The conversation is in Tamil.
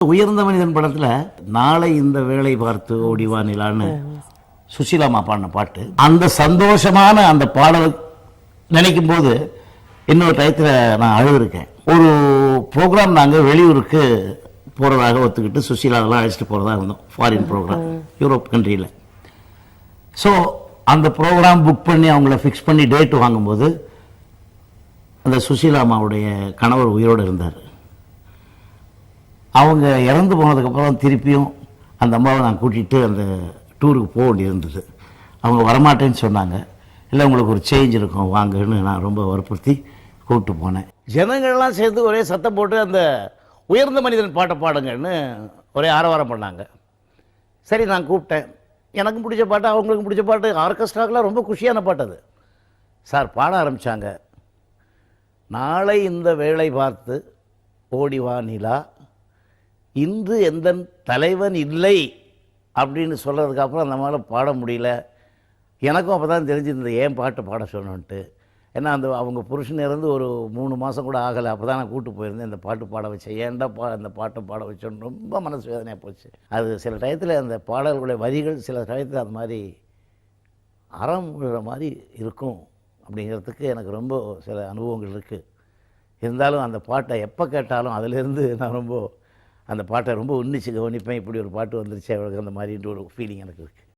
உயர்ந்த மனிதன் படத்தில் நாளை இந்த வேலை பார்த்து ஓடிவானிலான்னு சுசீலாமா பாடின பாட்டு, அந்த சந்தோஷமான அந்த பாடல் நினைக்கும் போது இன்னொரு டயத்தில் நான் அழுதுருக்கேன். ஒரு ப்ரோக்ராம் நாங்கள் வெளியூருக்கு போகிறதாக ஒத்துக்கிட்டு சுசீலாவெல்லாம் அழைச்சிட்டு போகிறதா இருந்தோம், ஃபாரின் ப்ரோக்ராம் யூரோப் கண்ட்ரியில். ஸோ அந்த ப்ரோக்ராம் புக் பண்ணி அவங்கள ஃபிக்ஸ் பண்ணி டேட் வாங்கும்போது அந்த சுசீலாமாவுடைய கணவர் உயிரோடு இருந்தார். அவங்க இறந்து போனதுக்கப்புறம் திருப்பியும் அந்த அம்மாவை நான் கூட்டிகிட்டு அந்த டூருக்கு போக வேண்டியிருந்தது. அவங்க வரமாட்டேன்னு சொன்னாங்க. இல்லை, உங்களுக்கு ஒரு சேஞ்ச் இருக்கும் வாங்கன்னு நான் ரொம்ப வற்புறுத்தி கூப்பிட்டு போனேன். ஜனங்கள்லாம் சேர்ந்து ஒரே சத்தம் போட்டு அந்த உயர்ந்த மனிதன் பாட்டை பாடுங்கன்னு ஒரே ஆரவாரம் பண்ணாங்க. சரி, நான் கூப்பிட்டேன். எனக்கும் பிடிச்ச பாட்டு, அவங்களுக்கும் பிடிச்ச பாட்டு, ஆர்கெஸ்ட்ராக்கெலாம் ரொம்ப குஷியான பாட்டு அது. சார் பாட ஆரம்பித்தாங்க. நாளை இந்த வேளை பார்த்து ஓடிவா நிலா, இன்று எந்த தலைவன் இல்லை அப்படின்னு சொல்கிறதுக்கப்புறம் அந்த மாதிரி பாட முடியல. எனக்கும் அப்போ தான் தெரிஞ்சிருந்தது ஏன் பாட்டு பாட சொன்னோன்ட்டு. ஏன்னா அந்த அவங்க புருஷன் இருந்து ஒரு 3 மாதம் கூட ஆகலை. அப்போ தான் நான் கூப்பிட்டு போயிருந்தேன். இந்த பாட்டு பாட வச்சேன். ஏன்டா அந்த பாட்டை பாட வச்சோன்னு ரொம்ப மனசு வேதனையாக போச்சு. அது சில டயத்தில் அந்த பாடல்களுடைய வரிகள் சில டயத்தில் அது மாதிரி அறம் விழுற மாதிரி இருக்கும் அப்படிங்கிறதுக்கு எனக்கு ரொம்ப சில அனுபவங்கள் இருக்குது. இருந்தாலும் அந்த பாட்டை எப்போ கேட்டாலும் அதிலேருந்து நான் ரொம்ப அந்த பாட்டை ரொம்ப உன்னிச்சு கவனிப்பேன். இப்படி ஒரு பாட்டு வந்துருச்சு அவளுக்கு அந்த மாதிரின்ற ஒரு ஃபீலிங் எனக்கு இருக்குது.